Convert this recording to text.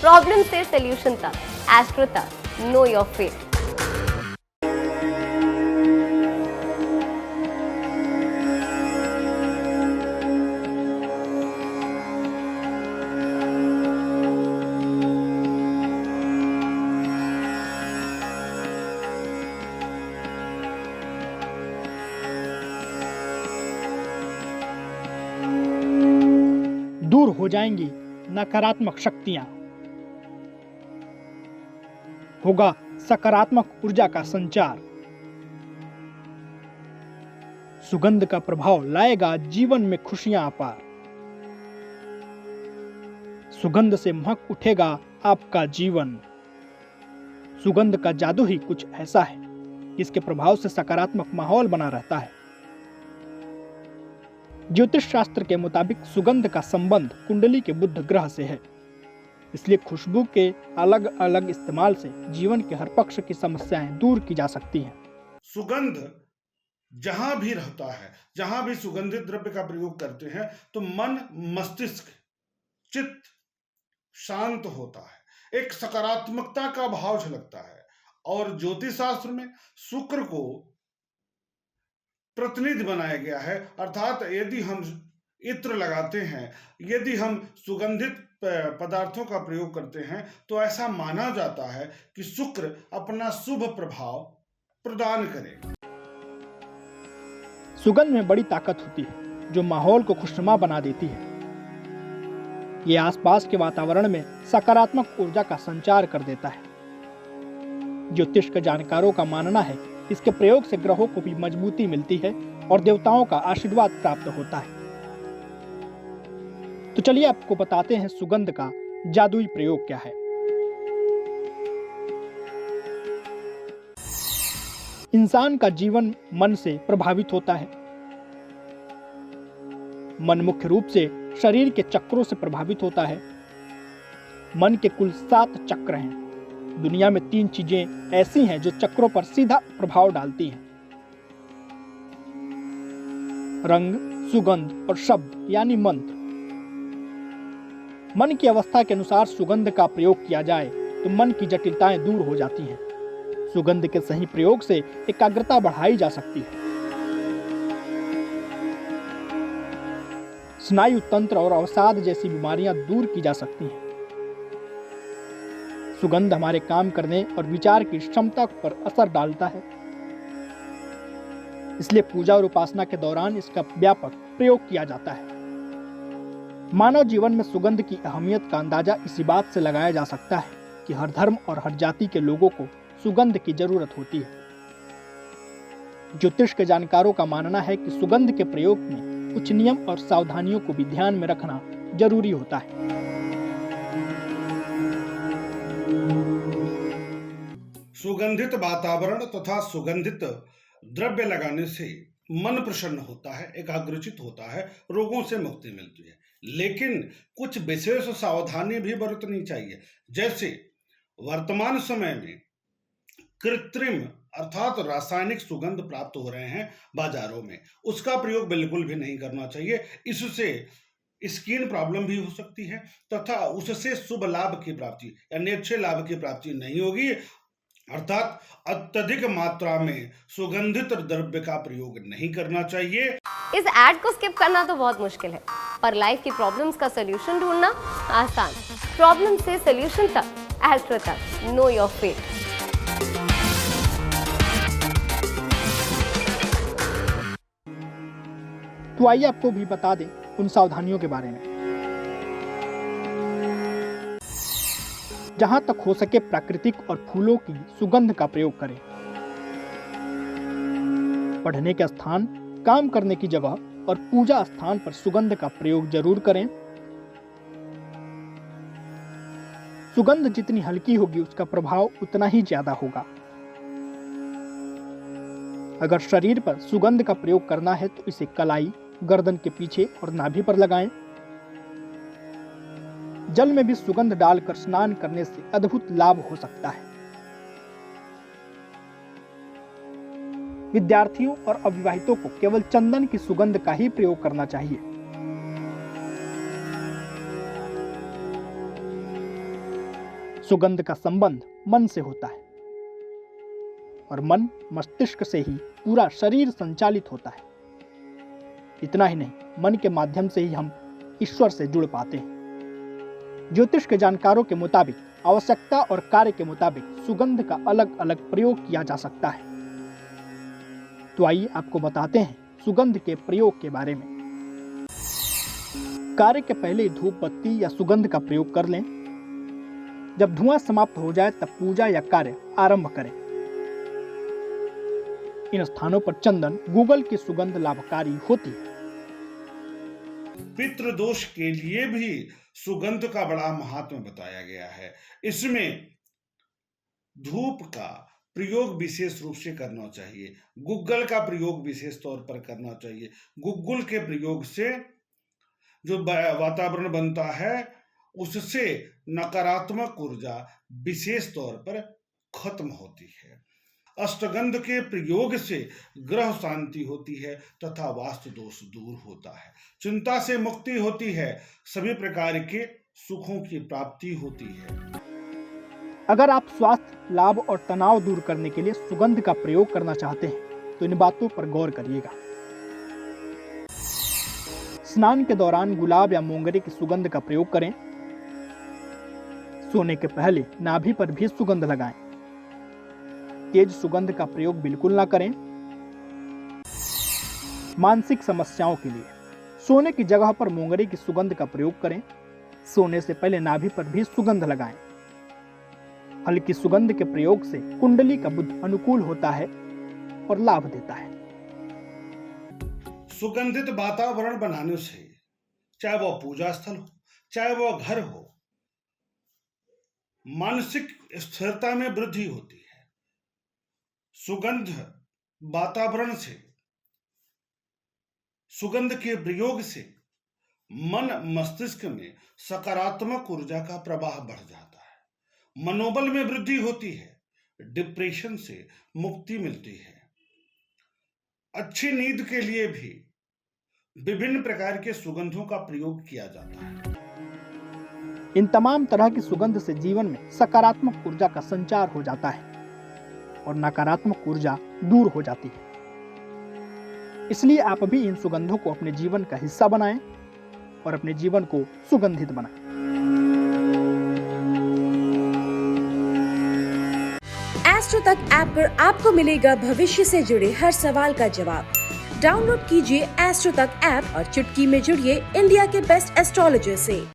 Problem से solution तक, astro तक, नो योर फेट। दूर हो जाएंगी नकारात्मक शक्तियां, होगा सकारात्मक ऊर्जा का संचार। सुगंध का प्रभाव लाएगा जीवन में खुशियां अपार। सुगंध से महक उठेगा आपका जीवन। सुगंध का जादू ही कुछ ऐसा है, इसके प्रभाव से सकारात्मक माहौल बना रहता है। ज्योतिष शास्त्र के मुताबिक सुगंध का संबंध कुंडली के बुध ग्रह से है, इसलिए खुशबू के अलग अलग इस्तेमाल से जीवन के हर पक्ष की समस्याएं दूर की जा सकती हैं। सुगंध जहां भी रहता है, जहां भी सुगंधित द्रव्य का प्रयोग करते हैं तो मन, मस्तिष्क, चित्त शांत होता है, एक सकारात्मकता का भाव झलकता है। और ज्योतिष शास्त्र में शुक्र को प्रतिनिधि बनाया गया है, अर्थात यदि हम इत्र लगाते हैं, यदि हम सुगंधित पदार्थों का प्रयोग करते हैं तो ऐसा माना जाता है कि शुक्र अपना शुभ प्रभाव प्रदान करे। सुगंध में बड़ी ताकत होती है जो माहौल को खुशनुमा बना देती है। ये आसपास के वातावरण में सकारात्मक ऊर्जा का संचार कर देता है। ज्योतिष के जानकारों का मानना है इसके प्रयोग से ग्रहों को भी मजबूती मिलती है और देवताओं का आशीर्वाद प्राप्त होता है। तो चलिए आपको बताते हैं सुगंध का जादुई प्रयोग क्या है। इंसान का जीवन मन से प्रभावित होता है। मन मुख्य रूप से शरीर के चक्रों से प्रभावित होता है। मन के कुल 7 चक्र हैं। दुनिया में 3 चीजें ऐसी हैं जो चक्रों पर सीधा प्रभाव डालती हैं: रंग, सुगंध और शब्द यानी मंत्र। मन की अवस्था के अनुसार सुगंध का प्रयोग किया जाए तो मन की जटिलताएं दूर हो जाती हैं। सुगंध के सही प्रयोग से एकाग्रता बढ़ाई जा सकती है। स्नायु तंत्र और अवसाद जैसी बीमारियां दूर की जा सकती हैं। सुगंध हमारे काम करने और विचार की क्षमता पर असर डालता है, इसलिए पूजा और उपासना के दौरान इसका व्यापक प्रयोग किया जाता है। मानव जीवन में सुगंध की अहमियत का अंदाजा इसी बात से लगाया जा सकता है कि हर धर्म और हर जाति के लोगों को सुगंध की जरूरत होती है। ज्योतिष के जानकारों का मानना है कि सुगंध के प्रयोग में कुछ नियम और सावधानियों को भी ध्यान में रखना जरूरी होता है। सुगंधित वातावरण तथा सुगंधित द्रव्य लगाने से मन प्रसन्न होता है, एकाग्रचित होता है, रोगों से मुक्ति मिलती है। लेकिन कुछ विशेष सावधानी भी बरतनी चाहिए। जैसे वर्तमान समय में कृत्रिम अर्थात रासायनिक सुगंध प्राप्त हो रहे हैं बाजारों में, उसका प्रयोग बिल्कुल भी नहीं करना चाहिए। इससे स्किन प्रॉब्लम भी हो सकती है तथा उससे शुभ लाभ की प्राप्ति यानी अच्छे लाभ की प्राप्ति नहीं होगी। अर्थात अत्यधिक मात्रा में सुगंधित द्रव्य का प्रयोग नहीं करना चाहिए। इस ऐड को स्किप करना तो बहुत मुश्किल है, पर लाइफ की प्रॉब्लम्स का सलूशन ढूंढना आसान। प्रॉब्लम से सलूशन तक, एस्ट्रो तक, नो योर फेट। तो आइए आपको भी बता दें उन सावधानियों के बारे में। जहां तक हो सके प्राकृतिक और फूलों की सुगंध का प्रयोग करें। पढ़ने के स्थान, काम करने की जगह और पूजा स्थान पर सुगंध का प्रयोग जरूर करें। सुगंध जितनी हल्की होगी उसका प्रभाव उतना ही ज्यादा होगा। अगर शरीर पर सुगंध का प्रयोग करना है तो इसे कलाई, गर्दन के पीछे और नाभि पर लगाएं। जल में भी सुगंध डालकर स्नान करने से अद्भुत लाभ हो सकता है। विद्यार्थियों और अविवाहितों को केवल चंदन की सुगंध का ही प्रयोग करना चाहिए। सुगंध का संबंध मन से होता है और मन मस्तिष्क से ही पूरा शरीर संचालित होता है। इतना ही नहीं, मन के माध्यम से ही हम ईश्वर से जुड़ पाते हैं। ज्योतिष के जानकारों के मुताबिक आवश्यकता और कार्य के मुताबिक सुगंध का अलग अलग प्रयोग किया जा सकता है। तो आइए आपको बताते हैं सुगंध के प्रयोग के बारे में। कार्य के पहले धूप बत्ती या सुगंध का प्रयोग कर लें। जब धुआं समाप्त हो जाए तब पूजा या कार्य आरंभ करें। इन स्थानों पर चंदन, गूगल की सुगंध लाभकारी होती है। पितृदोष के लिए भी सुगंध का बड़ा महात्म्य बताया गया है। इसमें धूप का प्रयोग विशेष रूप से करना चाहिए, गुग्गल का प्रयोग विशेष तौर पर करना चाहिए। गुग्गुल के प्रयोग से जो वातावरण बनता है उससे नकारात्मक ऊर्जा विशेष तौर पर खत्म होती है। अष्टगंध के प्रयोग से ग्रह शांति होती है तथा वास्तु दोष दूर होता है, चिंता से मुक्ति होती है, सभी प्रकार के सुखों की प्राप्ति होती है। अगर आप स्वास्थ्य लाभ और तनाव दूर करने के लिए सुगंध का प्रयोग करना चाहते हैं तो इन बातों पर गौर करिएगा। स्नान के दौरान गुलाब या मोंगरे की सुगंध का प्रयोग करें। सोने के पहले नाभि पर भी सुगंध लगाएं। तेज सुगंध का प्रयोग बिल्कुल ना करें। मानसिक समस्याओं के लिए सोने की जगह पर मोंगरे की सुगंध का प्रयोग करें। सोने से पहले नाभि पर भी सुगंध लगाएं। हल्की सुगंध के प्रयोग से कुंडली का बुध अनुकूल होता है और लाभ देता है। सुगंधित वातावरण बनाने से चाहे वह पूजा स्थल हो, चाहे वह घर हो, मानसिक स्थिरता में वृद्धि होती है। सुगंध वातावरण से, सुगंध के प्रयोग से मन मस्तिष्क में सकारात्मक ऊर्जा का प्रवाह बढ़ जाता है, मनोबल में वृद्धि होती है, डिप्रेशन से मुक्ति मिलती है। अच्छी नींद के लिए भी विभिन्न प्रकार के सुगंधों का प्रयोग किया जाता है। इन तमाम तरह की सुगंध से जीवन में सकारात्मक ऊर्जा का संचार हो जाता है और नकारात्मक ऊर्जा दूर हो जाती है। इसलिए आप भी इन सुगंधों को अपने जीवन का हिस्सा बनाएं और अपने जीवन को सुगंधित बनाएं। एस्ट्रो तक ऐप पर आपको मिलेगा भविष्य से जुड़े हर सवाल का जवाब। डाउनलोड कीजिए एस्ट्रो तक ऐप और चुटकी में जुड़िए इंडिया के बेस्ट एस्ट्रोलॉजर से।